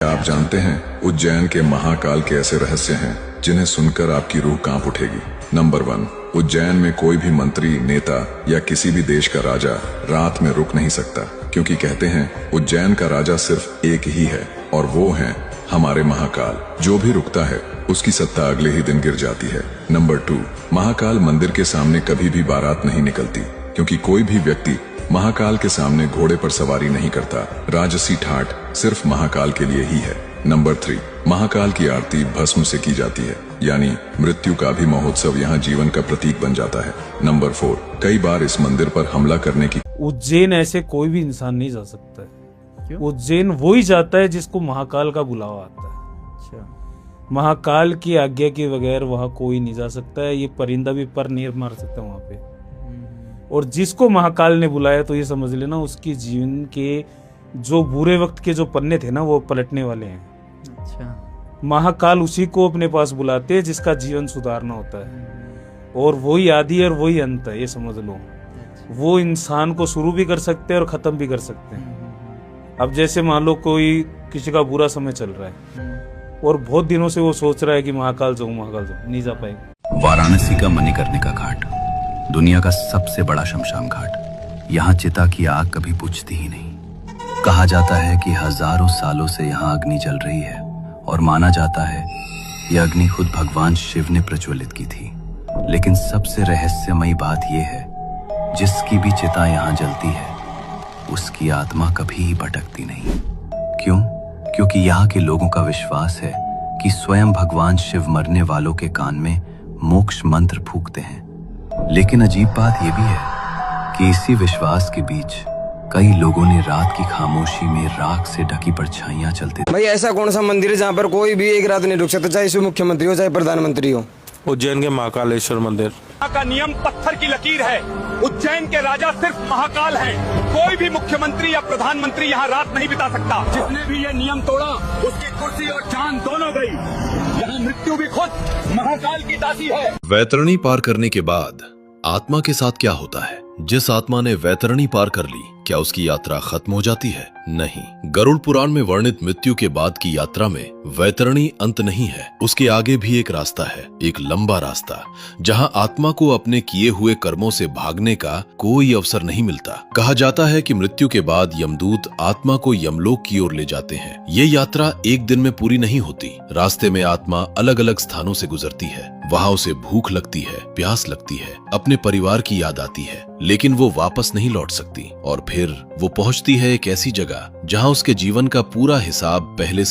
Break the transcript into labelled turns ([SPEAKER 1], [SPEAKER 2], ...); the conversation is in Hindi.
[SPEAKER 1] आप जानते हैं उज्जैन के महाकाल के ऐसे रहस्य हैं जिन्हें सुनकर आपकी रूह कांप उठेगी। नंबर 1, उज्जैन में कोई भी मंत्री, नेता या किसी भी देश का राजा रात में रुक नहीं सकता, क्योंकि कहते हैं उज्जैन का राजा सिर्फ एक ही है और वो है हमारे महाकाल। जो भी रुकता है उसकी सत्ता अगले ही दिन गिर जाती है। नंबर 2, महाकाल मंदिर के सामने कभी भी बारात नहीं निकलती, क्योंकि कोई भी व्यक्ति महाकाल के सामने घोड़े पर सवारी नहीं करता। राजसी ठाट सिर्फ महाकाल के लिए ही है। नंबर 3, महाकाल की आरती भस्म से की जाती है, यानी मृत्यु का भी महोत्सव यहाँ जीवन का प्रतीक बन जाता है। नंबर 4, कई बार इस मंदिर पर हमला करने की
[SPEAKER 2] उज्जैन ऐसे कोई भी इंसान नहीं जा सकता है। उज्जैन वो ही जाता है जिसको महाकाल का बुलावा आता है। अच्छा। महाकाल की आज्ञा के बगैर वहाँ कोई नहीं जा सकता है। ये परिंदा भी पर नहीं मार सकता वहाँ पे। और जिसको महाकाल ने बुलाया तो ये समझ लेना उसकी जीवन के जो बुरे वक्त के जो पन्ने थे ना वो पलटने वाले हैं।
[SPEAKER 3] अच्छा।
[SPEAKER 2] महाकाल उसी को अपने पास बुलाते हैं जिसका जीवन सुधारना होता है, और वही आदि और वही अंत है, ये समझ लो। वो इंसान को शुरू भी कर सकते हैं और खत्म भी कर सकते हैं। अब जैसे मान लो कोई किसी का बुरा समय चल रहा है और बहुत दिनों से वो सोच रहा है कि महाकाल जाऊं, नहीं जा पाएगा।
[SPEAKER 4] वाराणसी का मणिकर्णिका का घाट, दुनिया का सबसे बड़ा शमशान घाट। यहाँ चिता की आग कभी बुझती ही नहीं। कहा जाता है कि हजारों सालों से यहाँ अग्नि जल रही है, और माना जाता है यह अग्नि खुद भगवान शिव ने प्रज्वलित की थी। लेकिन सबसे रहस्यमयी बात यह है, जिसकी भी चिता यहाँ जलती है उसकी आत्मा कभी ही भटकती नहीं। क्यों? क्योंकि यहाँ के लोगों का विश्वास है कि स्वयं भगवान शिव मरने वालों के कान में मोक्ष मंत्र फूंकते हैं। लेकिन अजीब बात यह भी है कि इसी विश्वास के बीच कई लोगों ने रात की खामोशी में राख से ढकी परछाइयां चलते।
[SPEAKER 5] भाई ऐसा कौन सा मंदिर है जहाँ पर कोई भी एक रात नहीं रुक सकता, चाहे इसमें मुख्यमंत्री हो चाहे प्रधानमंत्री हो?
[SPEAKER 6] उज्जैन के महाकालेश्वर मंदिर
[SPEAKER 7] का नियम पत्थर की लकीर है। उज्जैन के राजा सिर्फ महाकाल हैं। कोई भी मुख्यमंत्री या प्रधानमंत्री यहाँ रात नहीं बिता सकता। जिसने भी ये नियम तोड़ा उसकी कुर्सी और जान दोनों गई। यहाँ मृत्यु भी खुद महाकाल की दासी है।
[SPEAKER 8] वैतरणी पार करने के बाद आत्मा के साथ क्या होता है? जिस आत्मा ने वैतरणी पार कर ली, क्या उसकी यात्रा खत्म हो जाती है? नहीं। गरुड़ पुराण में वर्णित मृत्यु के बाद की यात्रा में वैतरणी अंत नहीं है। उसके आगे भी एक रास्ता है, एक लंबा रास्ता, जहां आत्मा को अपने किए हुए कर्मों से भागने का कोई अवसर नहीं मिलता। कहा जाता है कि मृत्यु के बाद यमदूत आत्मा को यमलोक की ओर ले जाते हैं। ये यात्रा एक दिन में पूरी नहीं होती। रास्ते में आत्मा अलग अलग स्थानों से गुजरती है। वहां उसे भूख लगती है, प्यास लगती है, अपने परिवार की याद आती है, लेकिन वो वापस नहीं लौट सकती। और फिर वो पहुंचती है एक ऐसी जगह जहां उसके जीवन का पूरा हिसाब पहले से